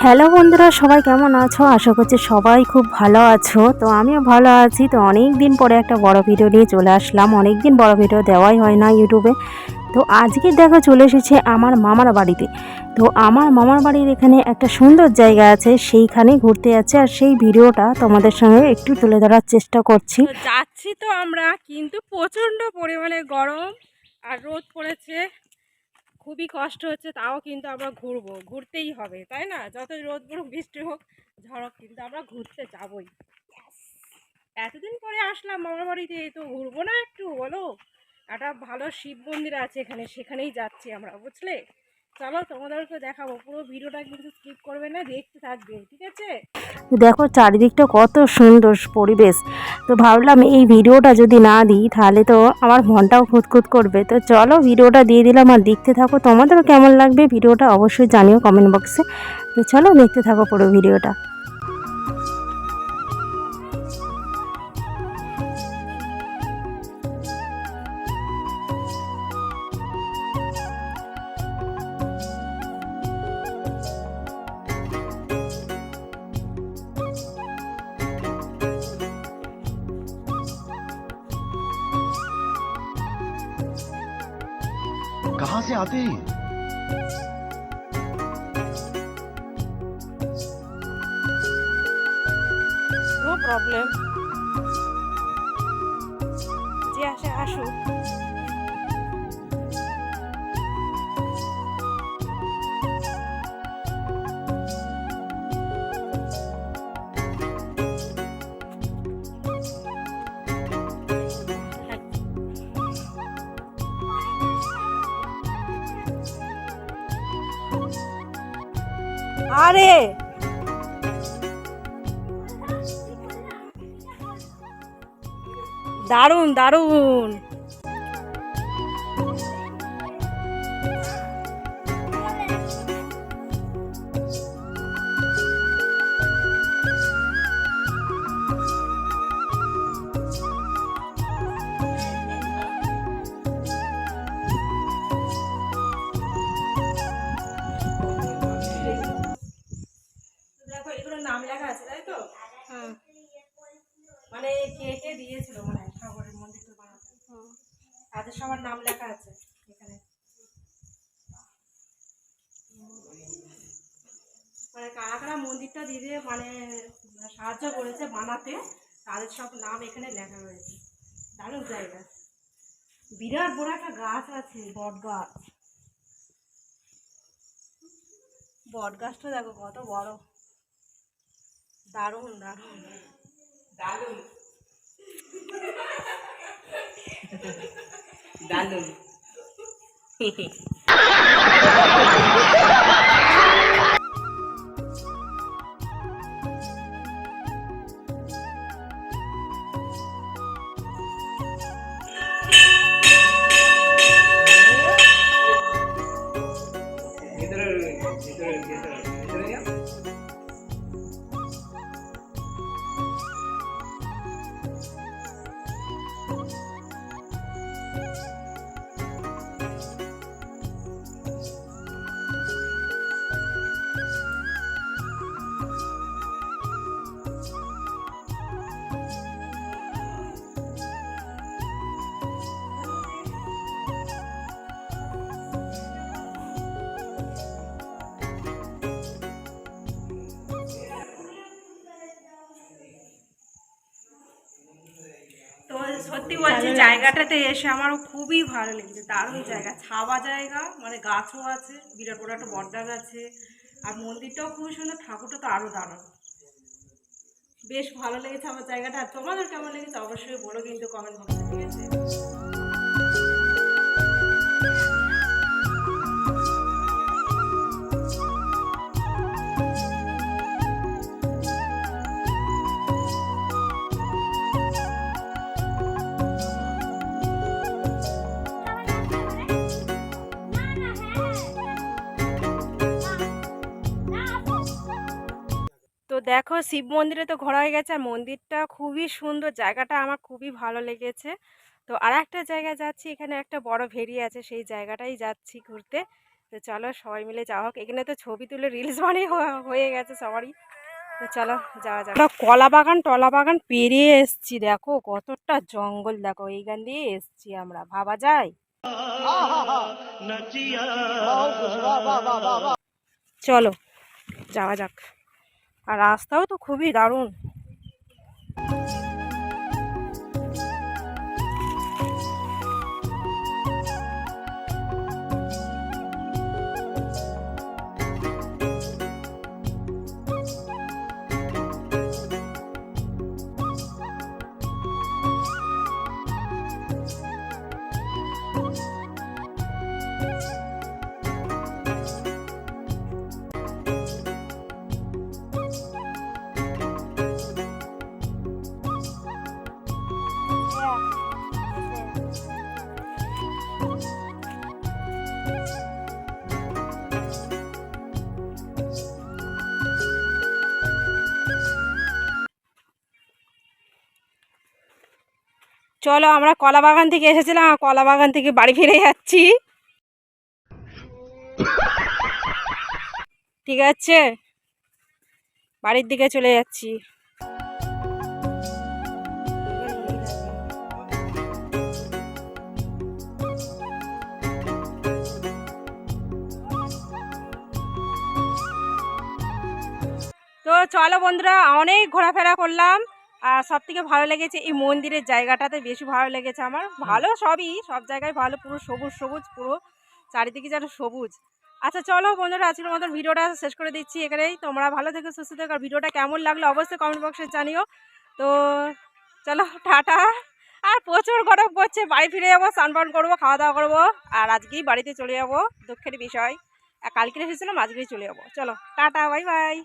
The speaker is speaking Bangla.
হ্যালো বন্ধুরা, সবাই কেমন আছো? আশা করছি সবাই খুব ভালো আছো। তো আমিও ভালো আছি। তো অনেক দিন পরে একটা বড় ভিডিও নিয়ে চলে আসলাম। অনেক দিন বড় ভিডিও দেওয়াই হয় না ইউটিউবে। তো আজকে দেখো চলে এসেছে আমার মামার বাড়িতে। তো আমার মামার বাড়ির এখানে একটা সুন্দর জায়গা আছে, সেইখানে ঘুরতে যাচ্ছে। আর সেই ভিডিওটা তোমাদের সঙ্গে একটু তুলে ধরার চেষ্টা করছি। তো যাচ্ছি তো আমরা, কিন্তু প্রচণ্ড পরিমাণে গরম আর রোদ পড়েছে, খুবই কষ্ট হচ্ছে। তাও কিন্তু আমরা ঘুরবো, ঘুরতেই হবে, তাই না? যতই রোদ পড়ুক, বৃষ্টি হোক, ঝড়ক, কিন্তু আমরা ঘুরতে যাবই। এতদিন পরে আসলাম মামার বাড়িতে, তো ঘুরবো না একটু? বলো। একটা ভালো শিব মন্দির আছে এখানে, সেখানেই যাচ্ছি আমরা, বুঝলে? চলো, তোমাদেরকে দেখাবো। পুরো ভিডিওটা কিন্তু স্কিপ করবে না, দেখতে থাকবে, ঠিক আছে? দেখো চারিদিকটা কত সুন্দর পরিবেশ। তো ভাবলাম এই ভিডিওটা যদি না দিই তাহলে তো আমার মনটাও খুঁতখুত করবে। তো চলো ভিডিওটা দিয়ে দিলাম, আর দেখতে থাকো। তোমাদেরও কেমন লাগবে ভিডিওটা অবশ্যই জানিও কমেন্ট বক্সে। তো চলো দেখতে থাকো পুরো ভিডিওটা। कहां से आते हैं? নো প্রবলেম, যে আসে আসুক। আরে দারুণ দারুণ। দেখো এগুলো নাম লেখা আছে, তাই তো? হ্যাঁ। মানে কে কে দিয়েছিল, মানে ঠাকুরের মন্দিরটা বানাতে, তাদের সবার নাম লেখা আছে এখানে। মানে কারা কারা মন্দিরটা দিতে মানে সাহায্য করেছে বানাতে, তাদের সব নাম এখানে লেখা রয়েছে। দারুণ জায়গা। বিরাট বড় একটা গাছ আছে, বট গাছ। বট গাছটা দেখো কত বড়। দারুণ দারুণ দারুণ দারুণ। তো সত্যি বলছি, জায়গাটাতে এসে আমারও খুবই ভালো লেগেছে। দারুণ জায়গা, ছাওয়া জায়গা, মানে গাছও আছে, বিরাট বড় একটা বট গাছ আছে। আর মন্দিরটাও খুবই সুন্দর, ঠাকুরটা তো আরও দারুণ। বেশ ভালো লেগেছে আমার জায়গাটা। আর তোমাদের কেমন লেগেছে অবশ্যই বলো কিন্তু কমেন্ট বক্সে, ঠিক আছে? তো দেখো শিব মন্দিরে তো ঘোরা হয়ে গেছে, আর মন্দিরটা খুবই সুন্দর, জায়গাটা আমার খুবই ভালো লেগেছে। তো আর একটা জায়গায় যাচ্ছি, এখানে একটা বড় ভেরি আছে, সেই জায়গাটাই যাচ্ছি ঘুরতে। তো চলো সবাই মিলে যাওয়া হোক। এখানে তো ছবি তুলে রিলস বানিয়ে হয়ে গেছে সবারই। তো চলো যাওয়া যাক। আমরা কলা বাগান টলা বাগান পেরিয়ে এসছি, দেখো কতটা জঙ্গল, দেখো এইখান দিয়ে এসছি আমরা, ভাবা যায়। চলো যাওয়া যাক। আর রাস্তাও তো খুবই দারুণ। চলো আমরা কলা বাগান থেকে এসেছিলাম, কলা বাগান থেকে বাড়ি ফিরে যাচ্ছি। ঠিক আছে, বাড়ির দিকে চলে যাচ্ছি। তো চলো বন্ধুরা, অনেক ঘোরাফেরা করলাম। আর সব থেকে ভালো লেগেছে এই মন্দিরের জায়গাটাতে, বেশি ভালো লেগেছে আমার। ভালো সবই, সব জায়গায় ভালো, পুরো সবুজ সবুজ, পুরো চারিদিকে যেন সবুজ। আচ্ছা চলো বন্ধুরা, আজকের মতন ভিডিওটা শেষ করে দিচ্ছি এখানেই। তোমরা ভালো থেকো, সুস্থ থেকো। আর ভিডিওটা কেমন লাগলো অবশ্যই কমেন্ট বক্সে জানিও। তো চলো টাটা। আর প্রচুর গরম পড়ছে, বাড়ি ফিরে যাবো, স্নান করবো, খাওয়া দাওয়া করবো। আর আজকেই বাড়িতে চলে যাবো, দুঃখের বিষয়। কালকে এসেছিলাম, আজকেই চলে যাবো। চলো টাটা, বাই বাই।